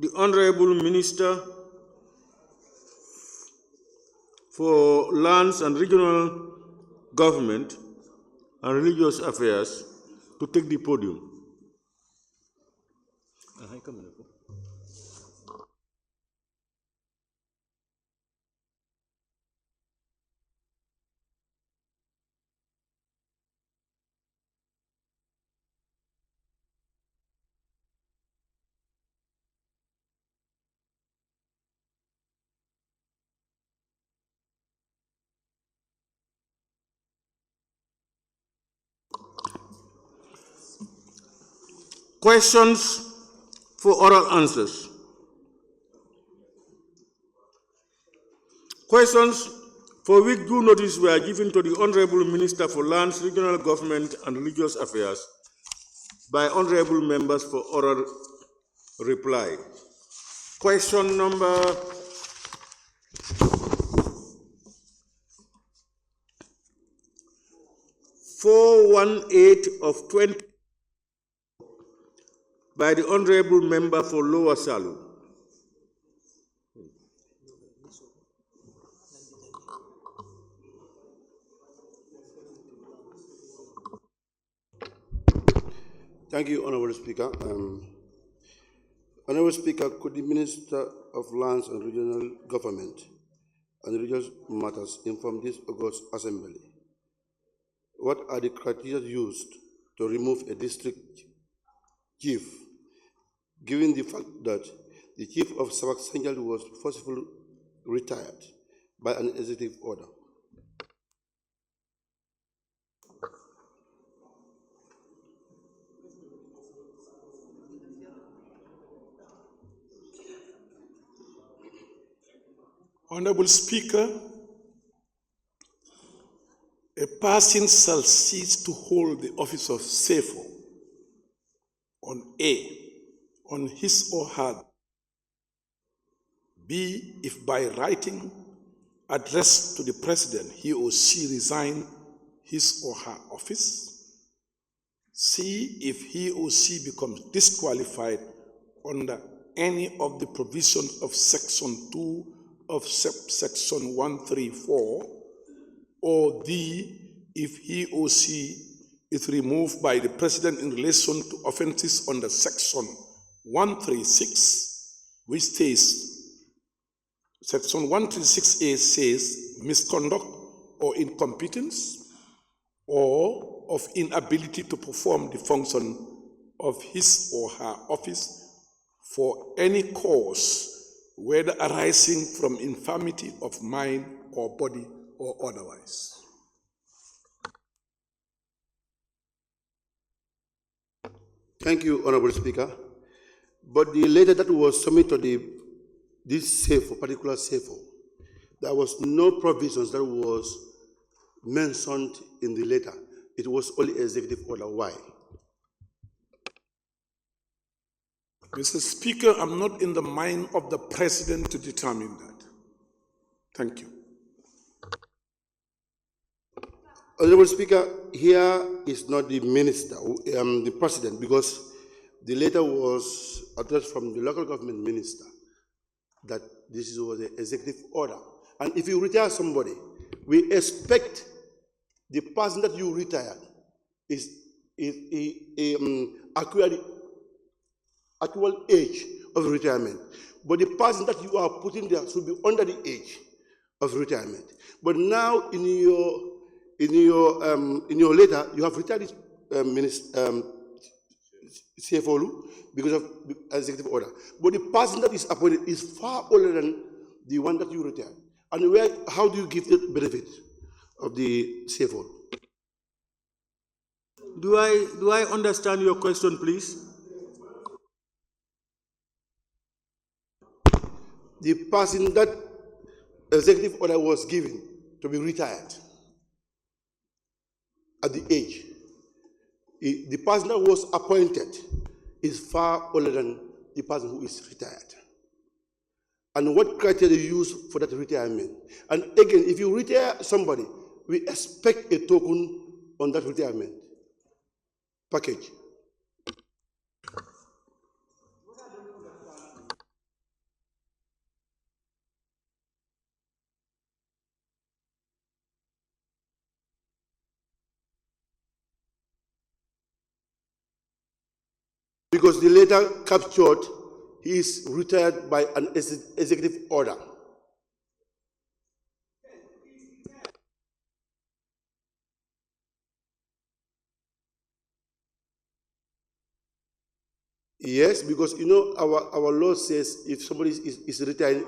the Honorable Minister for Lands and Regional Government and Religious Affairs to take the podium. Questions for oral answers. Questions for which due notice were given to the Honorable Minister for Lands, Regional Government and Religious Affairs by honorable members for oral reply. Question number 418 of 20 by the Honorable Member for Lower Salu. Thank you, Honorable Speaker. Honorable Speaker, could the Minister of Lands and Regional Government and Religious Matters inform this August Assembly? What are the criteria used to remove a district chief, given the fact that the chief of Sabak Senjal was forcibly retired by an executive order? Honorable Speaker, a person shall cease to hold the office of SEFO on A, on his or her, B, if by writing addressed to the President he or she resign his or her office, C, if he or she becomes disqualified under any of the provisions of Section 2 of Section 134, or D, if he or she is removed by the President in relation to offenses under Section 136, which states, Section 136A says misconduct or incompetence or of inability to perform the function of his or her office for any cause, whether arising from infirmity of mind or body or otherwise. Thank you, Honorable Speaker. But the letter that was submitted to this SEFO, particular SEFO, there was no provisions that was mentioned in the letter. It was only executive order. Why? Mr. Speaker, I'm not in the mind of the President to determine that. Thank you. Honorable Speaker, here is not the minister, the President, because the letter was addressed from the local government minister that this was an executive order. And if you retire somebody, we expect the person that you retired is actual age of retirement. But the person that you are putting there should be under the age of retirement. But now in your letter, you have retired this CFO because of the executive order. But the person that is appointed is far older than the one that you retired. And how do you give the benefit of the CFO? Do I understand your question, please? The person that executive order was given to be retired at the age, the person that was appointed is far older than the person who is retired. And what criteria you use for that retirement? And again, if you retire somebody, we expect a token on that retirement package. because the later captured, he is retired by an executive order. Yes, because you know our law says if somebody is retired.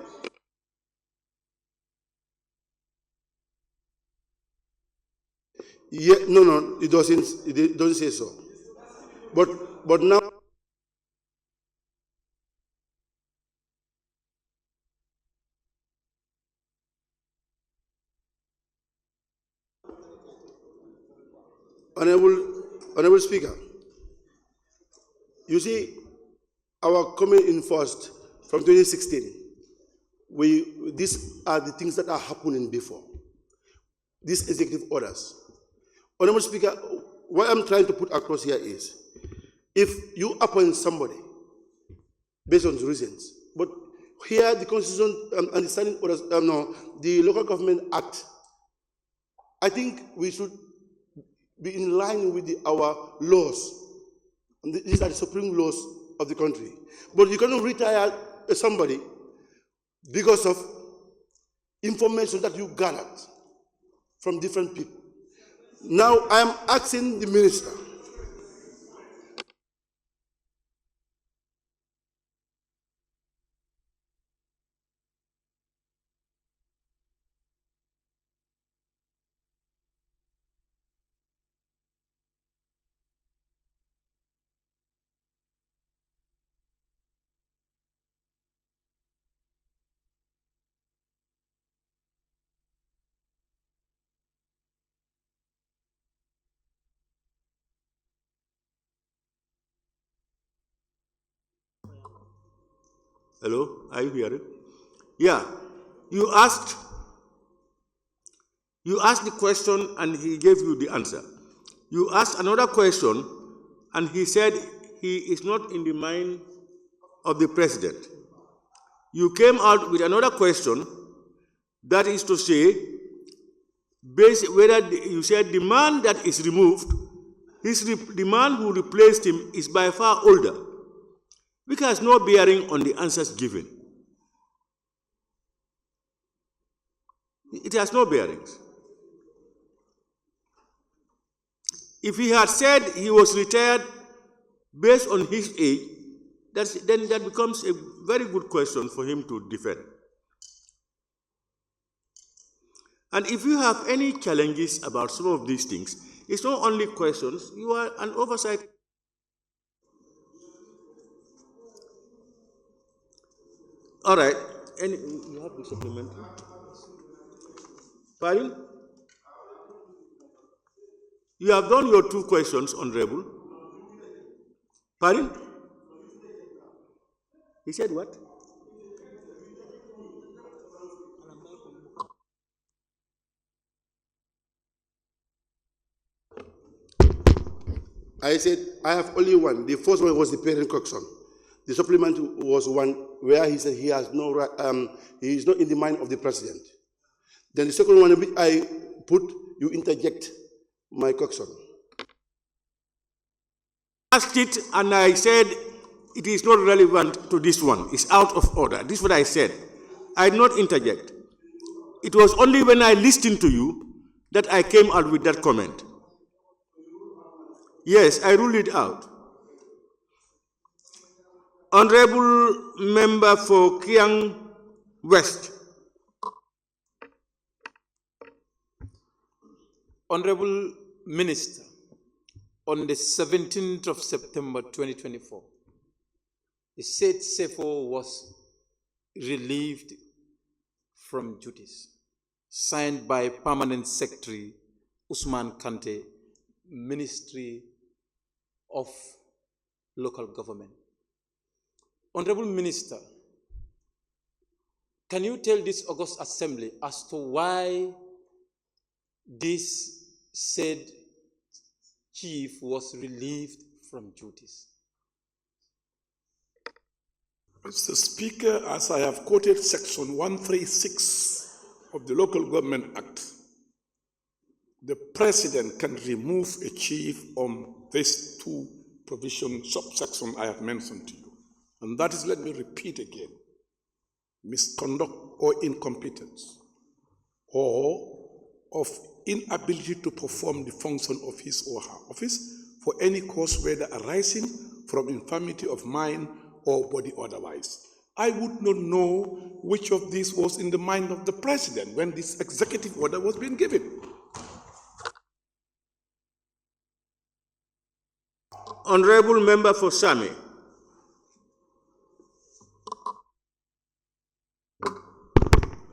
Yeah, no, it doesn't say so. But now, Honorable Speaker, you see, our coming in first from 2016, these are the things that are happening before. These executive orders. Honorable Speaker, what I'm trying to put across here is, if you appoint somebody based on reasons, but here the Constitution and the Standing Orders, the Local Government Act, I think we should be in line with our laws. And these are the supreme laws of the country. But you cannot retire somebody because of information that you gathered from different people. Now I am asking the minister. Hello, are you hearing? Yeah, you asked the question and he gave you the answer. You asked another question and he said he is not in the mind of the president. You came out with another question, that is to say, you said the man that is removed, the man who replaced him is by far older, which has no bearing on the answers given. It has no bearings. If he had said he was retired based on his age, then that becomes a very good question for him to defend. And if you have any challenges about some of these things, it's not only questions, you are an oversight. All right, and you have the supplementary. Pardon? You have done your 2 questions, Honorable. Pardon? He said what? I said, I have only one. The first one was the parent coxswain. The supplement was one where he said he has no right, he is not in the mind of the president. Then the second one, which I put, you interject my coxswain. Asked it and I said it is not relevant to this one. It's out of order. This is what I said. I did not interject. It was only when I listened to you that I came out with that comment. Yes, I ruled it out. Honorable Member for Kiang West. Honorable Minister, on the 17th of September 2024, the said Sefo was relieved from duties, signed by Permanent Secretary Usman Kante, Ministry of Local Government. Honorable Minister, can you tell this August Assembly as to why this said chief was relieved from duties? Mr. Speaker, as I have quoted Section 136 of the Local Government Act, the President can remove a chief on these 2 provision subsection I have mentioned to you. And that is, let me repeat again, misconduct or incompetence, or of inability to perform the function of his or her office for any cause, whether arising from infirmity of mind or body otherwise. I would not know which of these was in the mind of the president when this executive order was being given. Honorable Member for Sami.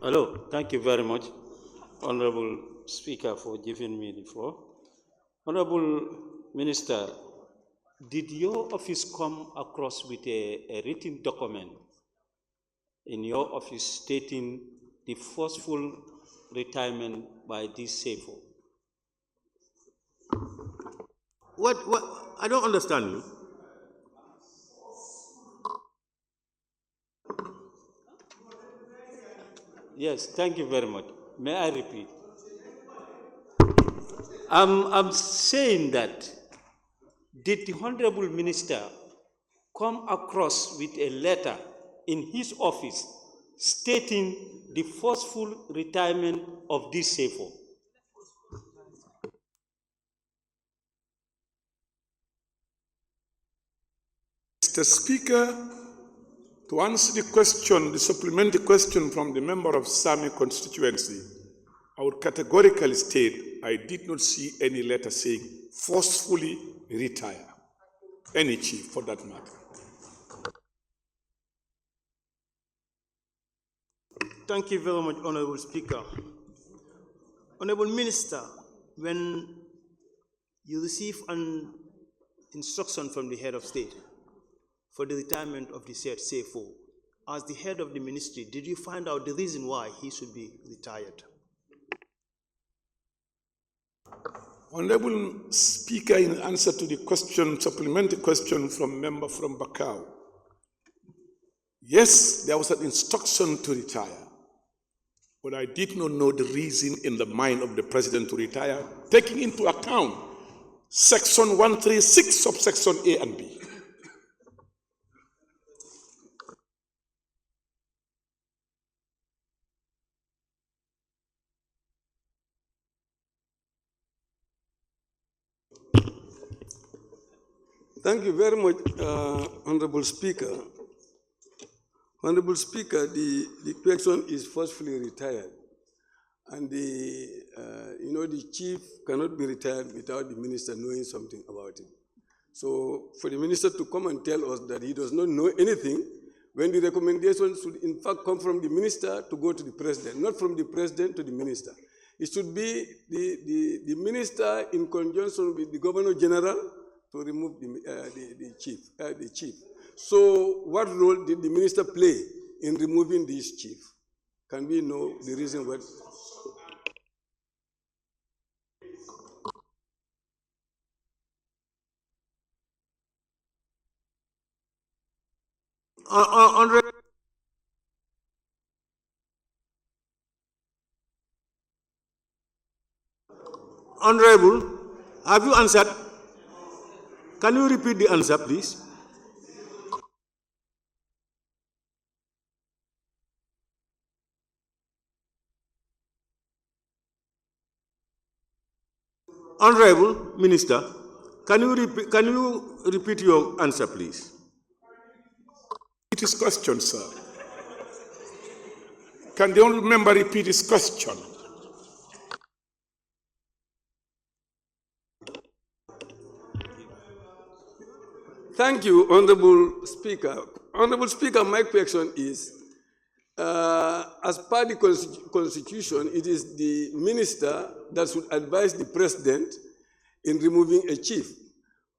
Hello, thank you very much, Honorable Speaker, for giving me the floor. Honorable Minister, did your office come across with a written document in your office stating the forceful retirement by this SAFO? What? I don't understand you. Yes, thank you very much. May I repeat? I'm saying that did the Honorable Minister come across with a letter in his office stating the forceful retirement of this SAFO? Mr. Speaker, to answer the question, the supplementary question from the member of Sami constituency, I would categorically state I did not see any letter saying forcefully retire, any chief for that matter. Thank you very much, Honorable Speaker. Honorable Minister, when you receive an instruction from the head of state for the retirement of the said SAFO, as the head of the ministry, did you find out the reason why he should be retired? Honorable Speaker, in answer to the question, supplementary question from member from Bakau, yes, there was an instruction to retire, but I did not know the reason in the mind of the president to retire, taking into account section 136, subsection A and B. Thank you very much, Honorable Speaker. Honorable Speaker, the question is forcefully retired. And the chief cannot be retired without the minister knowing something about it. So for the minister to come and tell us that he does not know anything, when the recommendation should in fact come from the minister to go to the president, not from the president to the minister. It should be the minister in conjunction with the governor general to remove the chief. So what role did the minister play in removing this chief? Can we know the reason why? Honorable, have you answered? Can you repeat the answer, please? Honorable Minister, can you repeat your answer, please? Repeat his question, sir. Can the honourable member repeat his question? Thank you, Honorable Speaker. Honorable Speaker, my question is, as per the Constitution, it is the minister that should advise the president in removing a chief.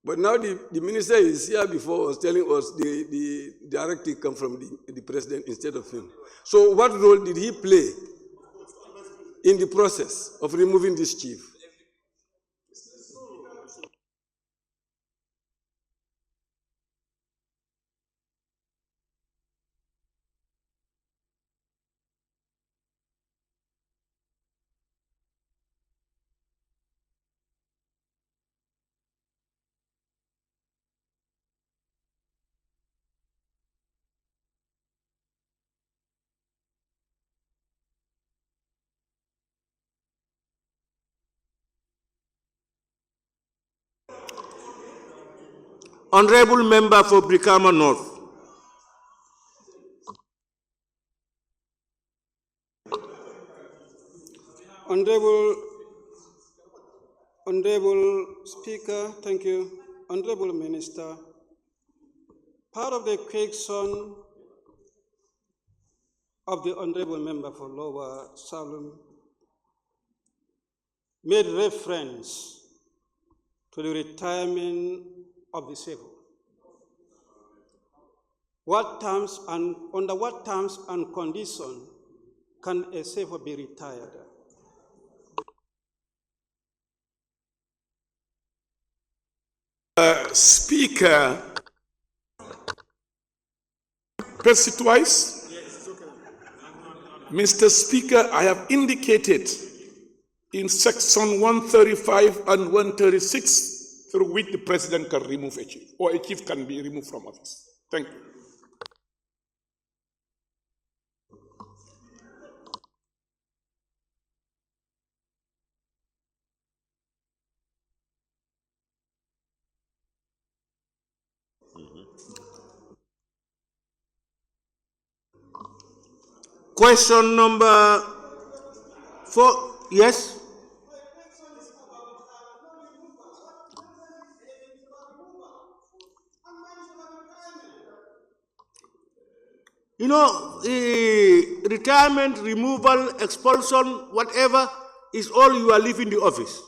But now the minister is here before us telling us the directive comes from the president instead of him. So what role did he play in the process of removing this chief? Honorable Member for Brikama North. Honorable Speaker, thank you. Honorable Minister, part of the question of the Honorable Member for Lower Salem made reference to the retirement of the civil. Under what terms and conditions can a civil be retired? Speaker, press it twice. Yes, okay. Mr. Speaker, I have indicated in section 135 and 136 through which the president can remove a chief, or a chief can be removed from office. Thank you. Question number 4. Yes? You know, retirement, removal, expulsion, whatever, is all you are leaving the office.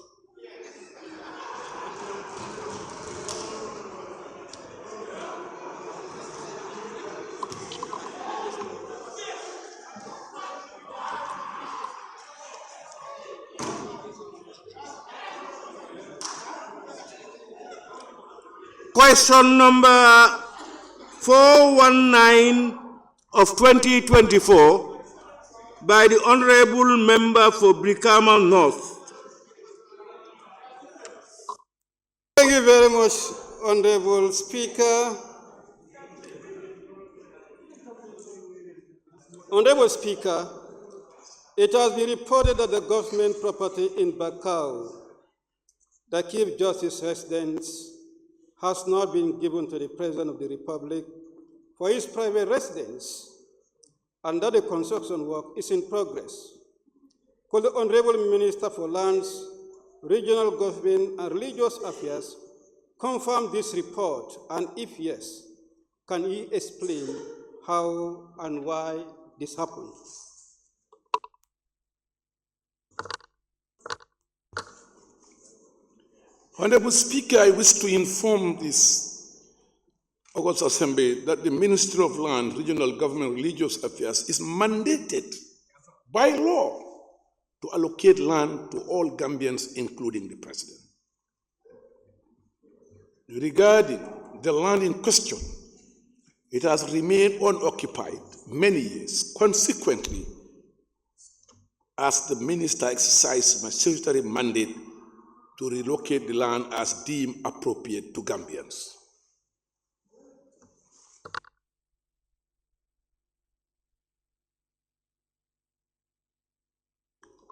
Question number 419 of 2024 by the Honorable Member for Brikama North. Thank you very much, Honorable Speaker. Honorable Speaker, it has been reported that the government property in Bakau, the Chief Justice residence, has not been given to the President of the Republic for his private residence, and that the construction work is in progress. Could the Honorable Minister for Lands, Regional Government and Religious Affairs confirm this report, and if yes, can he explain how and why this happened? Honorable Speaker, I wish to inform this August Assembly that the Ministry of Land, Regional Government and Religious Affairs is mandated by law to allocate land to all Gambians, including the President. Regarding the land in question, it has remained unoccupied many years. Consequently, as the Minister exercised my statutory mandate to relocate the land as deemed appropriate to Gambians.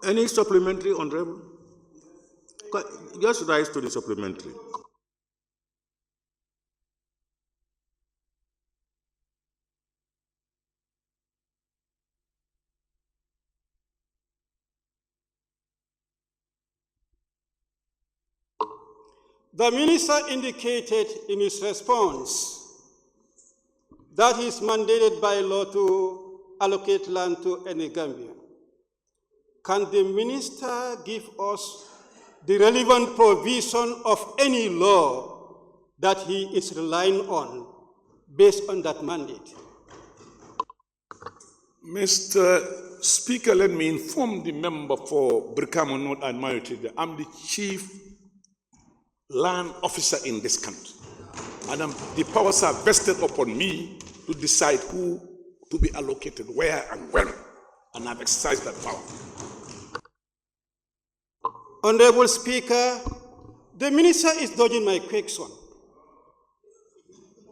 Any supplementary, Honorable? Just rise to the supplementary. The minister indicated in his response that he is mandated by law to allocate land to any Gambian. Can the minister give us the relevant provision of any law that he is relying on based on that mandate? Mr. Speaker, let me inform the member for Brikama North and Mayotte that I'm the chief land officer in this country. And the powers are vested upon me to decide who to be allocated where and when. And I've exercised that power. Honorable Speaker, the minister is dodging my question.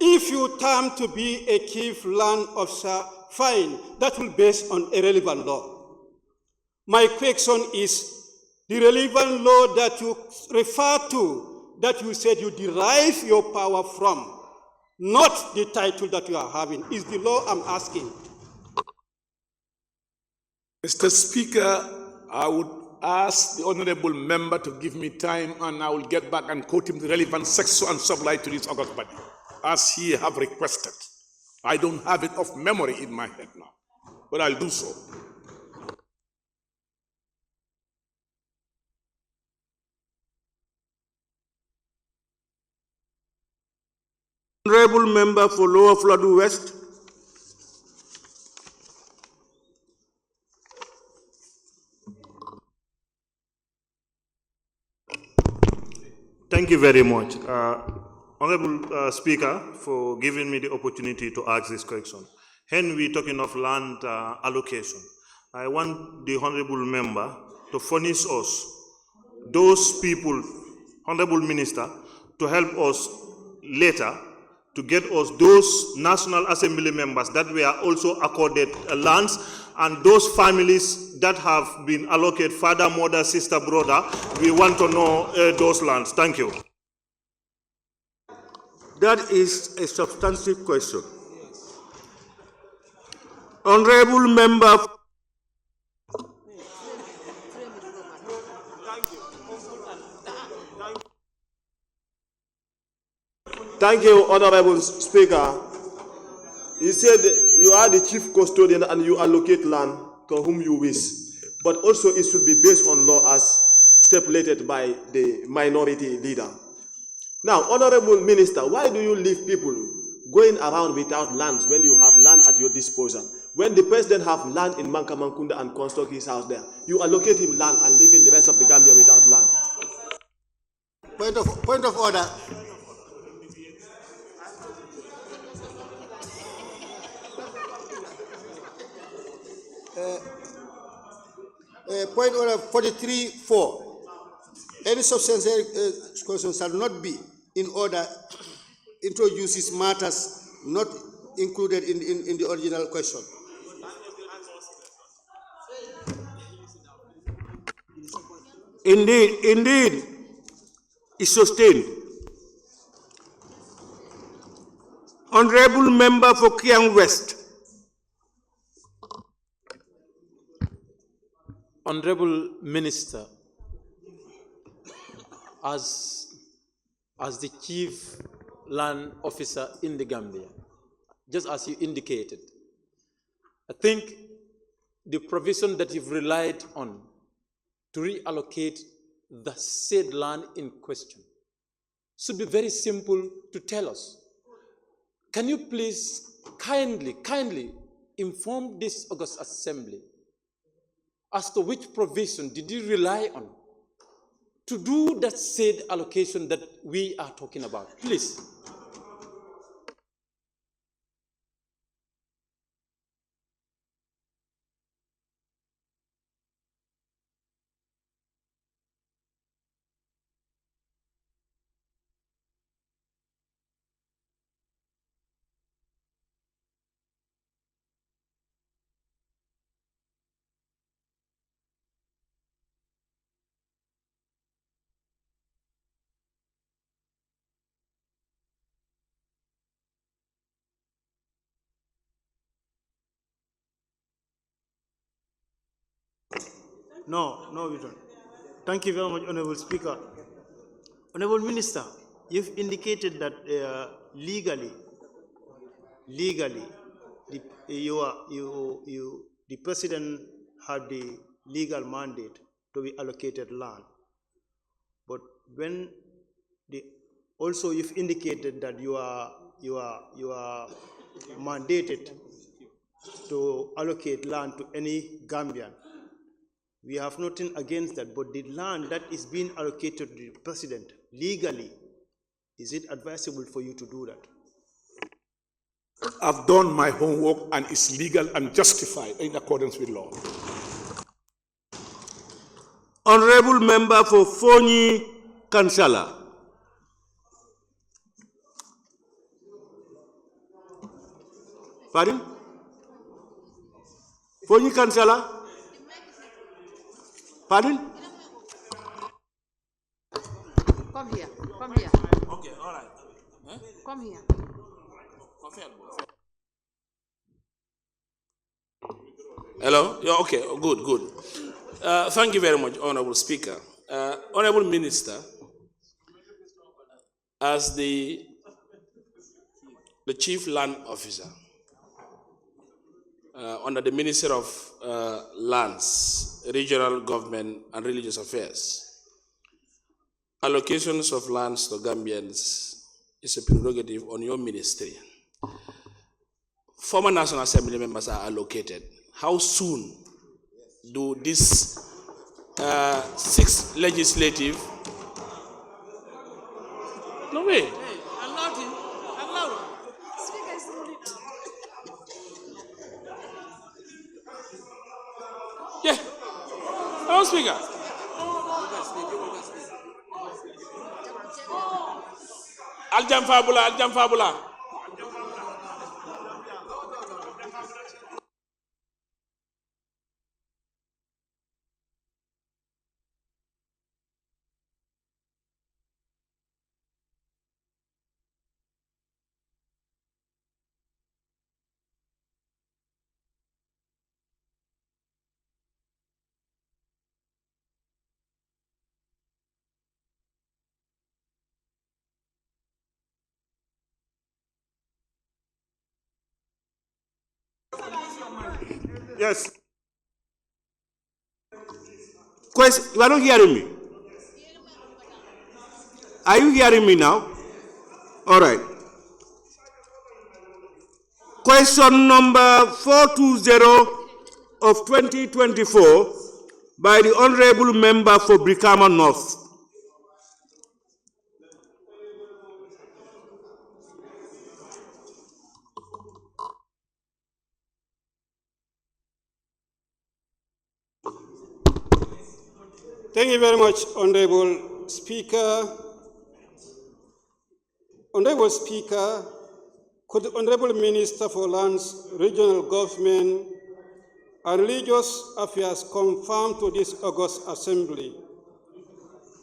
If you term to be a chief land officer, fine, that will be based on a relevant law. My question is the relevant law that you refer to that you said you derive your power from, not the title that you are having, is the law I'm asking. Mr. Speaker, I would ask the honorable member to give me time and I will get back and quote him the relevant section and supply to this August body, as he have requested. I don't have it off memory in my head now, but I'll do so. Honorable member for Lower Fladu West. Thank you very much, Honorable Speaker, for giving me the opportunity to ask this question. When we're talking of land allocation, I want the Honorable member to furnish us those people, Honorable Minister, to help us later to get us those National Assembly members that were also accorded lands, and those families that have been allocated father, mother, sister, brother. We want to know those lands. Thank you. That is a substantive question. Honorable member. Thank you, Honorable Speaker. You said you are the chief custodian and you allocate land to whom you wish, but also it should be based on law as stipulated by the minority leader. Now, Honorable Minister, why do you leave people going around without lands when you have land at your disposal? When the president have land in Mankamankunda and construct his house there, you allocate him land and leaving the rest of the Gambia without land. Point of order. Point order 43.4. Any substantial question shall not be in order introduces matters not included in the original question. Indeed, is sustained. Honorable member for Kiang West. Honorable Minister, as the chief land officer in the Gambia, just as you indicated, I think the provision that you've relied on to reallocate the said land in question should be very simple to tell us. Can you please kindly inform this August Assembly as to which provision did you rely on to do that said allocation that we are talking about? Please. No, we don't. Thank you very much, Honorable Speaker. Honorable Minister, you've indicated that legally, the President had the legal mandate to be allocated land. But when also you've indicated that you are mandated to allocate land to any Gambian. We have nothing against that, but the land that is being allocated to the president legally, is it advisable for you to do that? I've done my homework and it's legal and justified in accordance with law. Honorable member for Fonyi Kansala. Pardon? Fonyi Kansala? Pardon? Come here. Come here. Okay, all right. Huh? Come here. Hello? Yeah, okay, good, good. Thank you very much, Honorable Speaker. Honorable Minister, as the Chief Land Officer under the Ministry of Lands, Regional Government and Religious Affairs, allocations of lands to Gambians is a prerogative on your ministry. Former National Assembly members are allocated. How soon do these 6 legislative? No way. Allow him. Allow him. Speaker is ruling. Yeah. Hello, Speaker. Aljam Fabula. Yes. Question, you are not hearing me. Are you hearing me now? All right. Question number 420 of 2024 by the Honorable Member for Brikama North. Thank you very much, Honorable Speaker. Honorable Speaker, could the Honorable Minister for Lands, Regional Government and Religious Affairs confirm to this August Assembly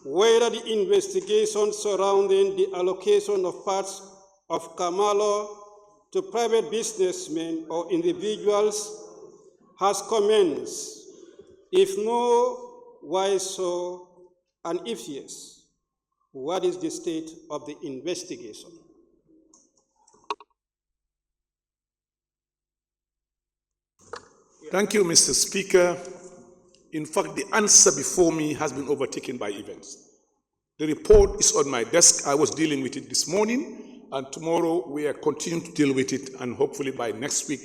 whether the investigation surrounding the allocation of parts of Kamalo to private businessmen or individuals has commenced? If no, why so? And if yes, what is the state of the investigation? Thank you, Mr. Speaker. In fact, the answer before me has been overtaken by events. The report is on my desk. I was dealing with it this morning, and tomorrow we are continuing to deal with it, and hopefully by next week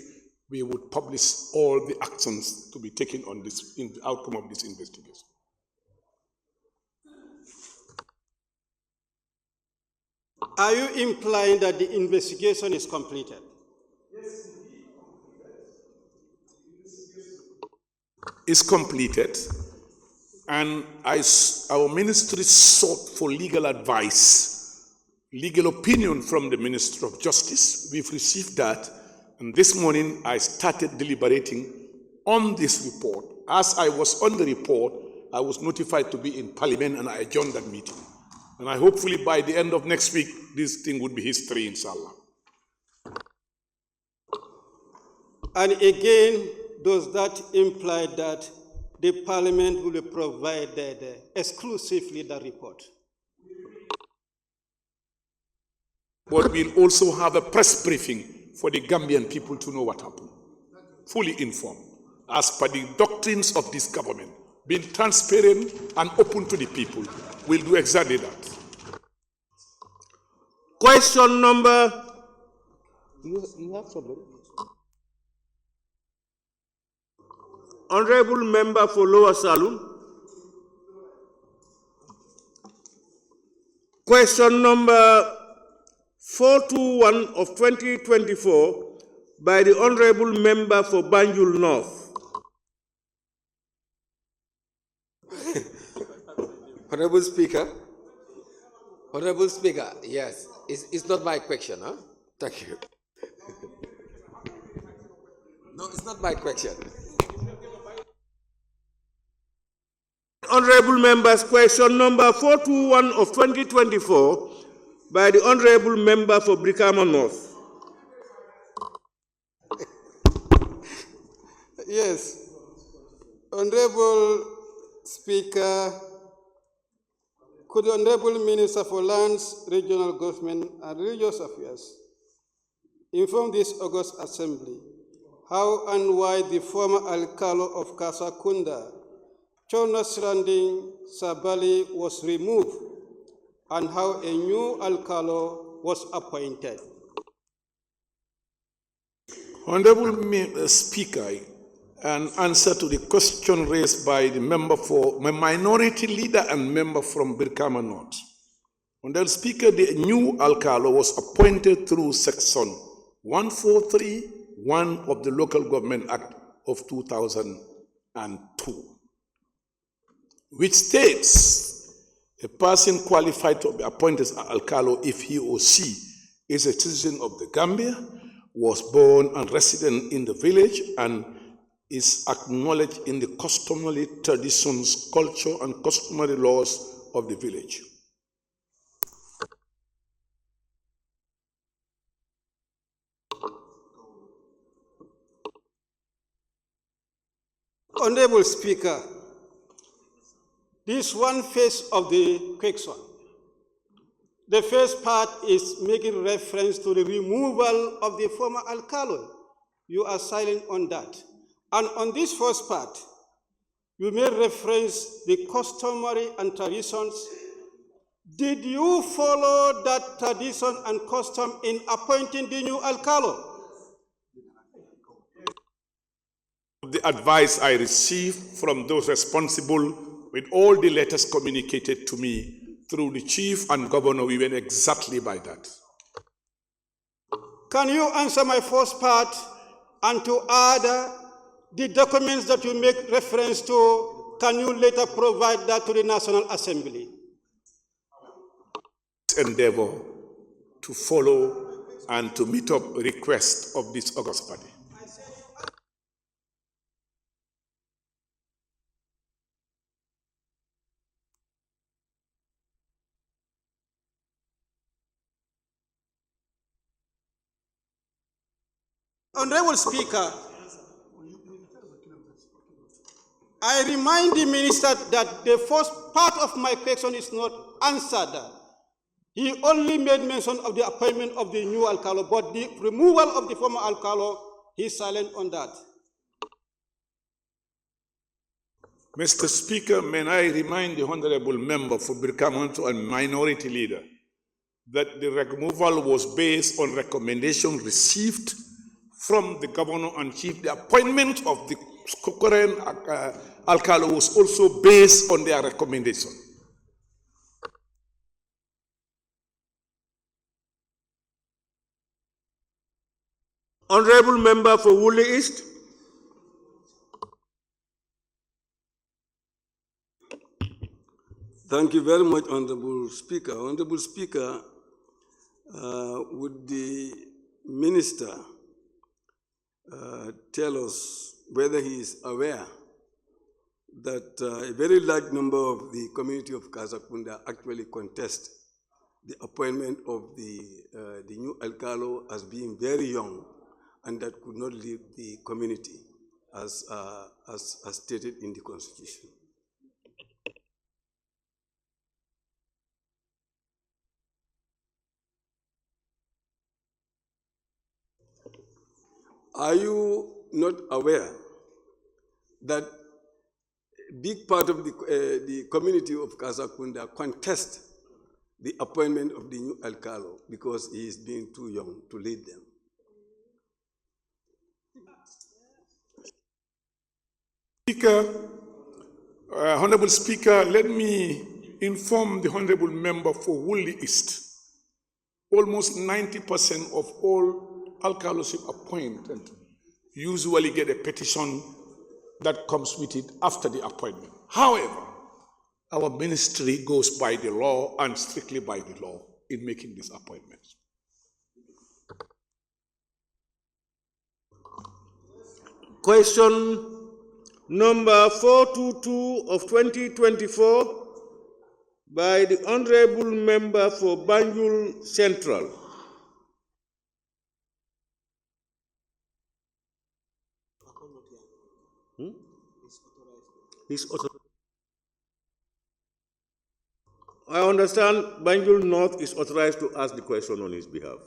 we would publish all the actions to be taken on this, in the outcome of this investigation. Are you implying that the investigation is completed? Is completed, and our ministry sought for legal advice, legal opinion from the Minister of Justice. We've received that, and this morning I started deliberating on this report. As I was on the report, I was notified to be in Parliament, and I adjourned that meeting. And I hopefully by the end of next week, this thing would be history, inshallah. And again, does that imply that the Parliament will be provided exclusively the report? But we'll also have a press briefing for the Gambian people to know what happened, fully informed, as per the doctrines of this government, being transparent and open to the people. We'll do exactly that. Question number. You have somebody? Honorable Member for Lower Saloon. Question number 421 of 2024 by the Honorable Member for Banjul North. Honorable Speaker, yes, it's not my question, huh? Thank you. No, it's not my question. Honorable members, question number 421 of 2024 by the Honorable Member for Brikama North. Yes, Honorable Speaker, could the Honorable Minister for Lands, Regional Government and Religious Affairs inform this August Assembly how and why the former Alcalo of Kasakunda, Chona surrounding Sabali, was removed and how a new Alcalo was appointed? Honorable Speaker, an answer to the question raised by the member for my minority leader and member from Brikama North. Honorable Speaker, the new Alcalo was appointed through Section 143(1) of the Local Government Act of 2002, which states a person qualified to be appointed as Alcalo if he or she is a citizen of the Gambia, was born and resident in the village, and is acknowledged in the customary traditions, culture, and customary laws of the village. Honorable Speaker, this one phase of the question. The first part is making reference to the removal of the former Alcalo. You are silent on that. And on this first part, you made reference the customary and traditions. Did you follow that tradition and custom in appointing the new Alcalo? The advice I received from those responsible with all the letters communicated to me through the chief and governor, we went exactly by that. Can you answer my first part and to add the documents that you make reference to, can you later provide that to the National Assembly? Endeavor to follow and to meet up requests of this August party. Honorable Speaker, I remind the minister that the first part of my question is not answered. He only made mention of the appointment of the new Alcalo, but the removal of the former Alcalo, he's silent on that. Mr. Speaker, may I remind the honorable member for Brikama and minority leader that the removal was based on recommendation received from the governor and chief. The appointment of the current Alcalo was also based on their recommendation. Honorable Member for Woolly East. Thank you very much, Honorable Speaker. Honorable Speaker, would the minister tell us whether he is aware that a very large number of the community of Kasakunda actually contest the appointment of the new Alcalo as being very young and that could not lead the community as stated in the Constitution? Are you not aware that a big part of the community of Kasakunda contest the appointment of the new Alcalo because he is being too young to lead them? Speaker, Honorable Speaker, let me inform the honorable member for Woolly East. Almost 90% of all Alcaloship appointed usually get a petition that comes with it after the appointment. However, our ministry goes by the law and strictly by the law in making these appointments. Question number 422 of 2024 by the Honorable Member for Banjul Central. I understand Banjul North is authorized to ask the question on his behalf.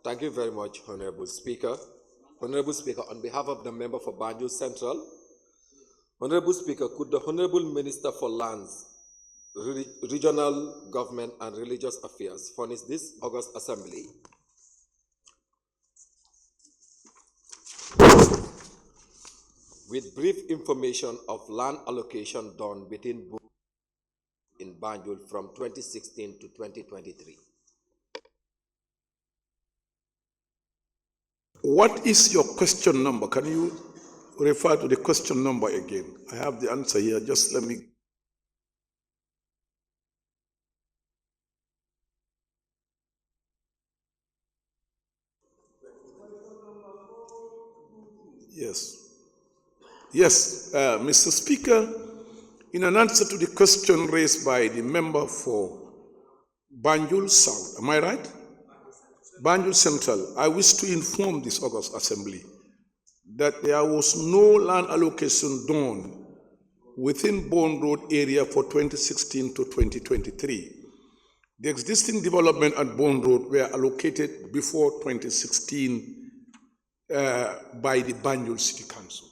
Thank you very much, Honorable Speaker. Honorable Speaker, on behalf of the member for Banjul Central, Honorable Speaker, could the Honorable Minister for Lands, Regional Government and Religious Affairs furnish this August Assembly with brief information of land allocation done between in Banjul from 2016 to 2023? What is your question number? Can you refer to the question number again? I have the answer here. Just let me. Yes. Yes, Mr. Speaker, in an answer to the question raised by the member for Banjul South, am I right? Banjul Central, I wish to inform this August Assembly that there was no land allocation done within Bone Road area for 2016 to 2023. The existing development at Bone Road were allocated before 2016 by the Banjul City Council.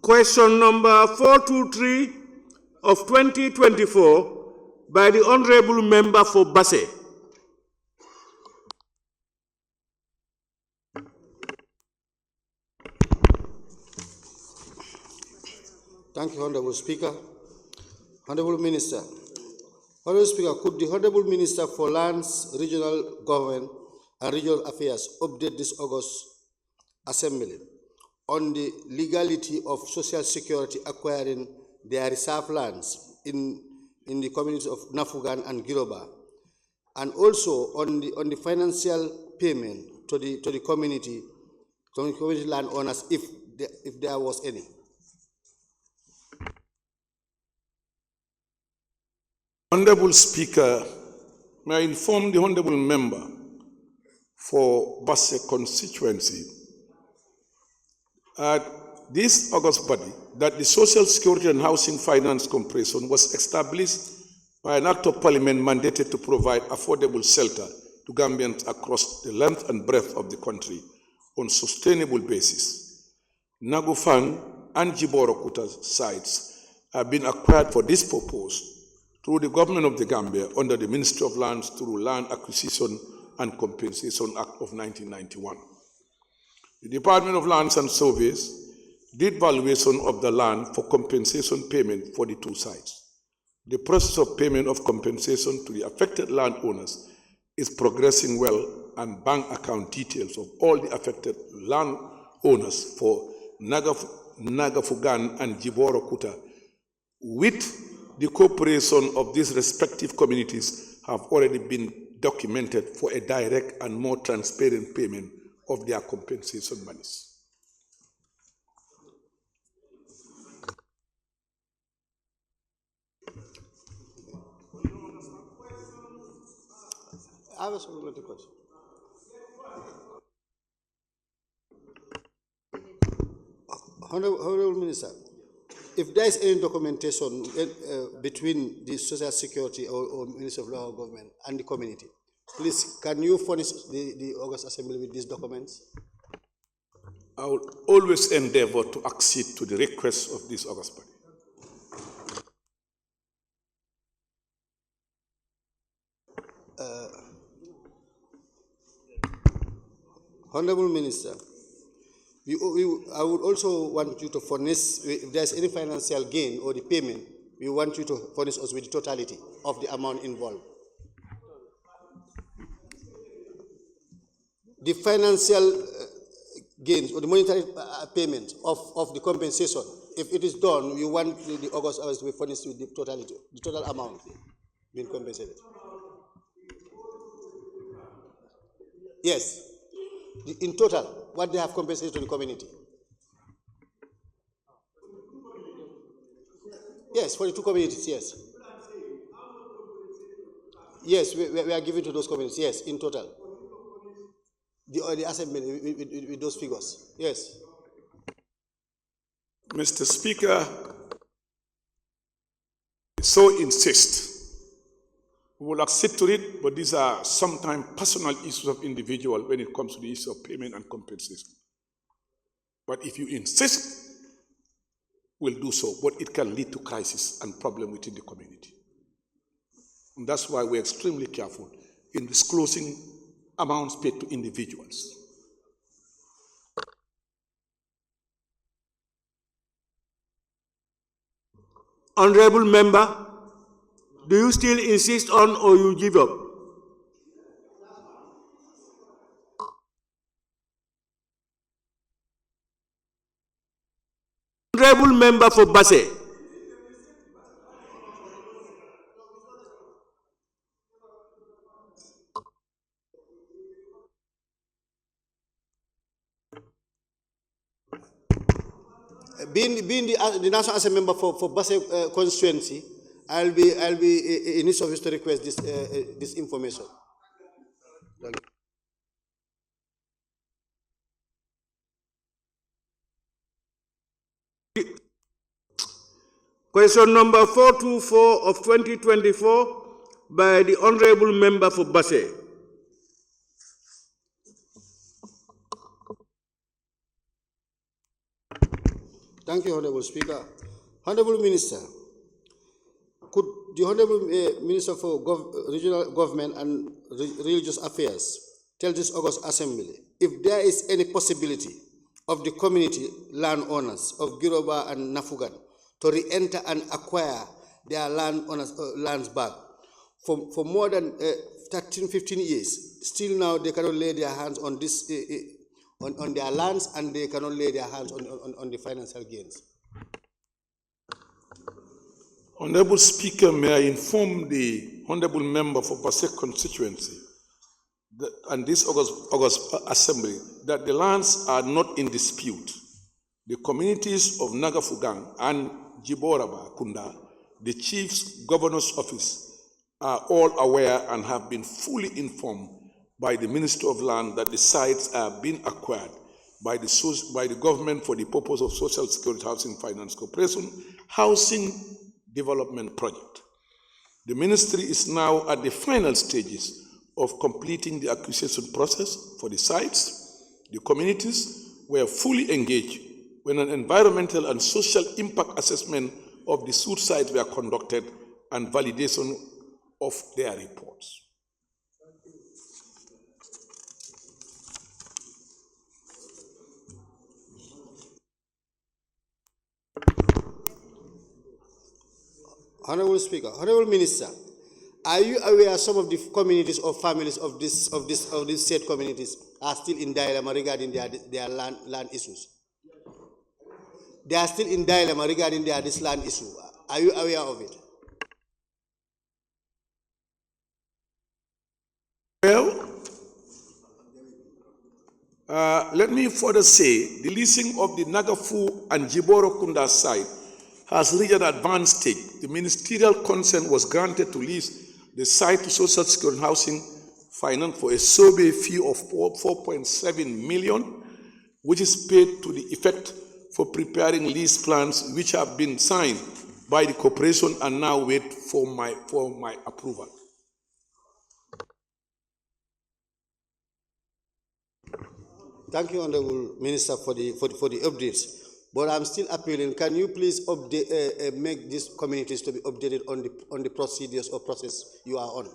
Question number 423 of 2024 by the Honorable Member for Basse. Thank you, Honorable Speaker. Honorable Minister. Honorable Speaker, could the Honorable Minister for Lands, Regional Government and Regional Affairs update this August Assembly on the legality of Social Security acquiring their reserve lands in the communities of Nafugan and Giroba, and also on the financial payment to the community landowners if there was any? Honorable Speaker, may I inform the Honorable Member for Basse constituency at this August body that the Social Security and Housing Finance Corporation was established by an act of parliament mandated to provide affordable shelter to Gambians across the length and breadth of the country on sustainable basis. Nagufan and Jiborokuta sites have been acquired for this purpose through the government of the Gambia under the Ministry of Lands through Land Acquisition and Compensation Act of 1991. The Department of Lands and Surveys did valuation of the land for compensation payment for the two sites. The process of payment of compensation to the affected landowners is progressing well, and bank account details of all the affected landowners for Nagafugan and Jiborokuta with the cooperation of these respective communities have already been documented for a direct and more transparent payment of their compensation monies. I have a supplementary question. Honorable Minister, if there is any documentation between the Social Security or Ministry of Local Government and the community, please, can you furnish the August Assembly with these documents? I will always endeavor to accede to the request of this August body. Honorable Minister, I would also want you to furnish, if there's any financial gain or the payment, we want you to furnish us with the totality of the amount involved. The financial gains or the monetary payment of the compensation if it is done, you want the August hours to be furnished with the total amount being compensated. Yes, in total, what they have compensated to the community. Yes, for the two communities, yes. Yes, we are giving to those communities, yes, in total. The assembly with those figures, yes. Mr. Speaker, so insist. We will accede to it, but these are sometimes personal issues of individual when it comes to the issue of payment and compensation. But if you insist, we'll do so, but it can lead to crisis and problem within the community. And that's why we're extremely careful in disclosing amounts paid to individuals. Honorable member, do you still insist on or you give up? Honorable member for Basse. Being the National Assembly member for Basse constituency, I'll be in his office to request this information. Question number 424 of 2024 by the Honorable Member for Basse. Thank you, Honorable Speaker. Honorable Minister, could the Honorable Minister for Regional Government and Religious Affairs tell this August Assembly if there is any possibility of the community landowners of Giroba and Nafugan to re-enter and acquire their lands back for more than 15 years. Still now they cannot lay their hands on this on their lands, and they cannot lay their hands on the financial gains. Honorable Speaker, may I inform the Honorable Member for Basse constituency and this August Assembly that the lands are not in dispute. The communities of Nagafugang and Jiboraba Kunda, the Chief's Governor's Office, are all aware and have been fully informed by the Minister of Land that the sites are being acquired by the government for the purpose of Social Security Housing Finance Corporation Housing Development Project. The Ministry is now at the final stages of completing the acquisition process for the sites. The communities were fully engaged when an environmental and social impact assessment of the suit sites were conducted and validation of their reports. Honorable Speaker, Honorable Minister, are you aware some of the communities or families of these said communities are still in dilemma regarding their land issues? They are still in dilemma regarding this land issue. Are you aware of it? Well, let me further say the leasing of the Nagafu and Jiboro Kunda site has reached an advanced stage. The ministerial consent was granted to lease the site to Social Security Housing Finance for a survey fee of 4.7 million, which is paid to the effect for preparing lease plans which have been signed by the corporation and now wait for my approval. Thank you, Honorable Minister, for the updates. But I'm still appealing. Can you please make these communities to be updated on the procedures or process you are on?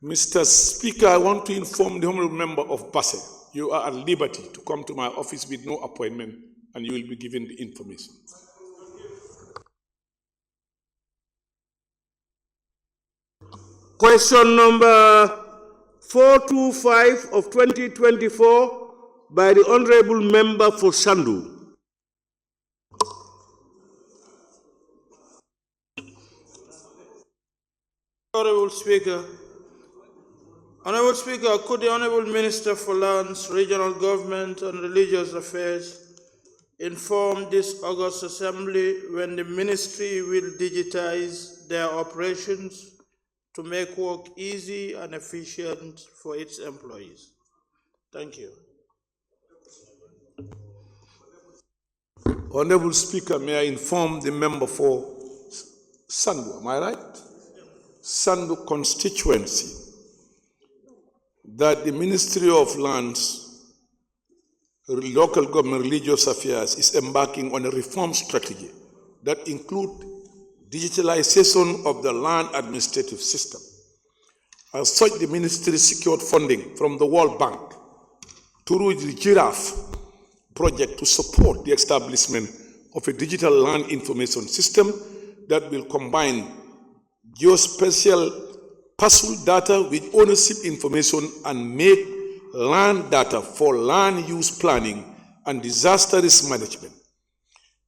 Mr. Speaker, I want to inform the honorable member of Basse, you are at liberty to come to my office with no appointment, and you will be given the information. Question number 425 of 2024 by the Honorable Member for Sandu. Honorable Speaker. Honorable Speaker, could the Honorable Minister for Lands, Regional Government and Religious Affairs inform this August Assembly when the Ministry will digitize their operations to make work easy and efficient for its employees? Thank you. Honorable Speaker, may I inform the member for Sandu, am I right? Sandu constituency, that the Ministry of Lands, Local Government, Religious Affairs is embarking on a reform strategy that includes digitalization of the land administrative system. As such, the ministry secured funding from the World Bank through the Giraffe project to support the establishment of a digital land information system that will combine geospatial parcel data with ownership information and make land data for land use planning and disaster risk management.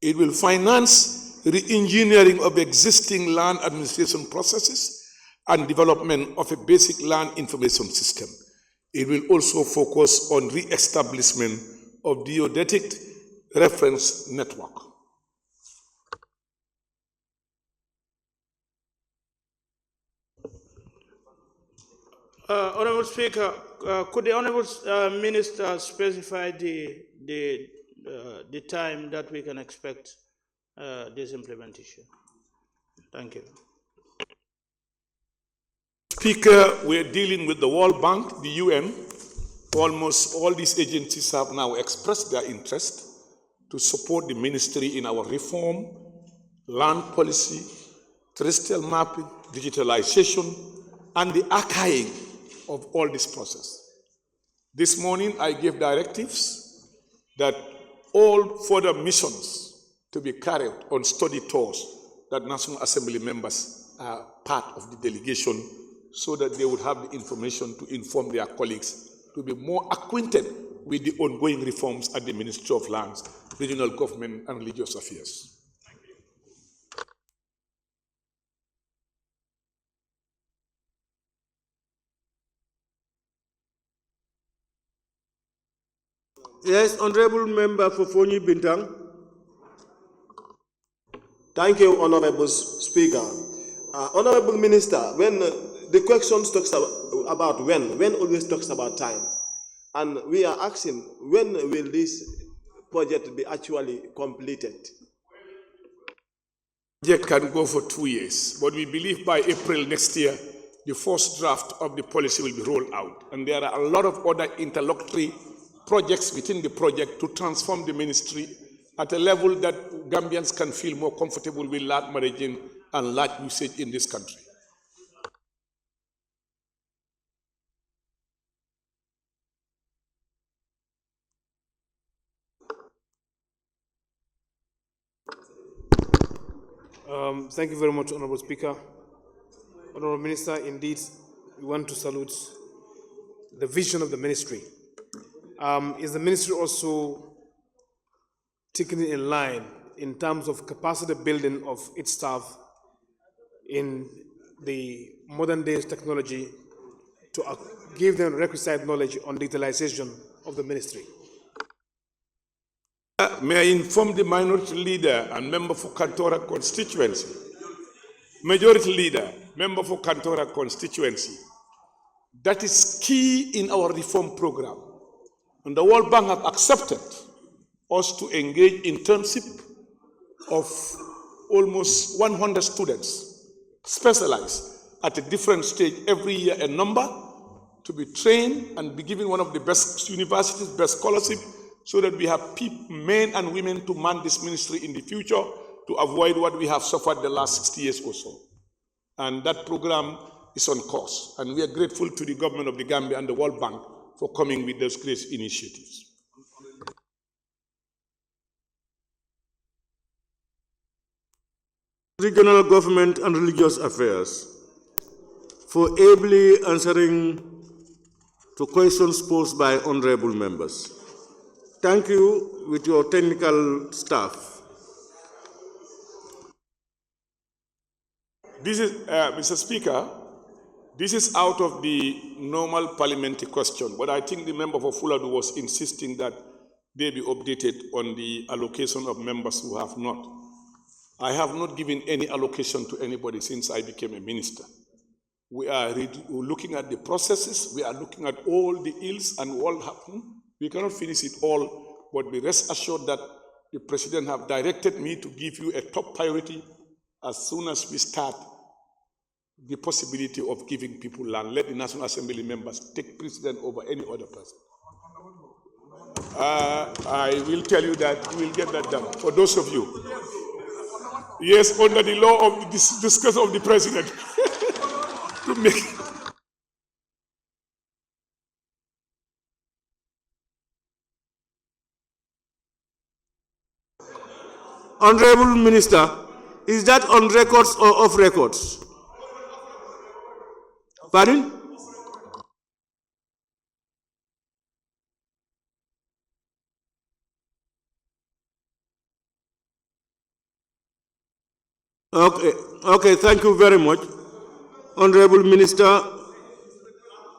It will finance re-engineering of existing land administration processes and development of a basic land information system. It will also focus on re-establishment of geodetic reference network. Honorable Speaker, could the Honorable Minister specify the time that we can expect this implementation? Thank you. Speaker, we are dealing with the World Bank, the UN. Almost all these agencies have now expressed their interest to support the ministry in our reform, land policy, terrestrial mapping, digitalization, and the archiving of all this process. This morning, I gave directives that all further missions to be carried on study tours, that National Assembly members are part of the delegation, so that they would have the information to inform their colleagues to be more acquainted with the ongoing reforms at the Ministry of Lands, Regional Government and Religious Affairs. Yes, Honorable Member for Fonyi Bintang. Thank you, Honorable Speaker. Honorable Minister, when the question talks about when always talks about time. And we are asking, when will this project be actually completed? The project can go for 2 years, but we believe by April next year, the first draft of the policy will be rolled out. And there are a lot of other interlocutory projects within the project to transform the ministry at a level that Gambians can feel more comfortable with land managing and land usage in this country. Thank you very much, Honorable Speaker. Honorable Minister, indeed, we want to salute the vision of the ministry. Is the ministry also taking it in line in terms of capacity building of its staff in the modern days technology to give them requisite knowledge on digitalization of the ministry? May I inform the minority leader and member for Kantora constituency, majority leader, member for Kantora constituency, that is key in our reform program. And the World Bank have accepted us to engage in internship of almost 100 students, specialized at a different stage every year, a number, to be trained and be given one of the best universities, best scholarship, so that we have people, men and women, to man this ministry in the future to avoid what we have suffered the last 60 years or so. And that program is on course. And we are grateful to the government of the Gambia and the World Bank for coming with those great initiatives. Regional Government and Religious Affairs for ably answering to questions posed by honorable members. Thank you with your technical staff. This is, Mr. Speaker, This is out of the normal parliamentary question, but I think the member for Fuladu was insisting that they be updated on the allocation of members who have not. I have not given any allocation to anybody since I became a minister. We are looking at the processes, we are looking at all the ills and what happened. We cannot finish it all, but be rest assured that the president have directed me to give you a top priority as soon as we start the possibility of giving people land. Let the National Assembly members take precedence over any other person. I will tell you that we will get that done. For those of you, yes, under the law of the discretion of the president, to make. Honorable Minister, is that on records or off records? Pardon? Okay, thank you very much. Honorable Minister.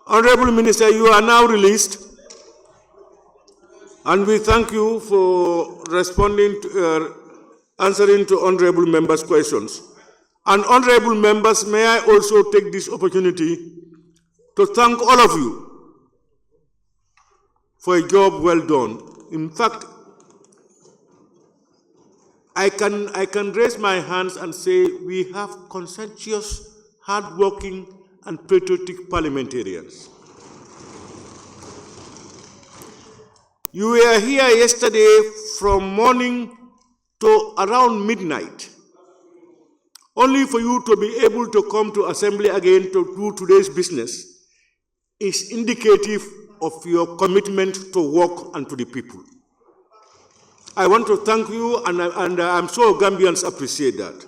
Honorable Minister, you are now released. And we thank you for responding to, answering to honorable members' questions. And honorable members, may I also take this opportunity to thank all of you for a job well done. In fact, I can raise my hands and say we have conscientious, hardworking, and patriotic parliamentarians. You were here yesterday from morning to around midnight, only for you to be able to come to assembly again to do today's business is indicative of your commitment to work and to the people. I want to thank you, and I'm sure Gambians appreciate that.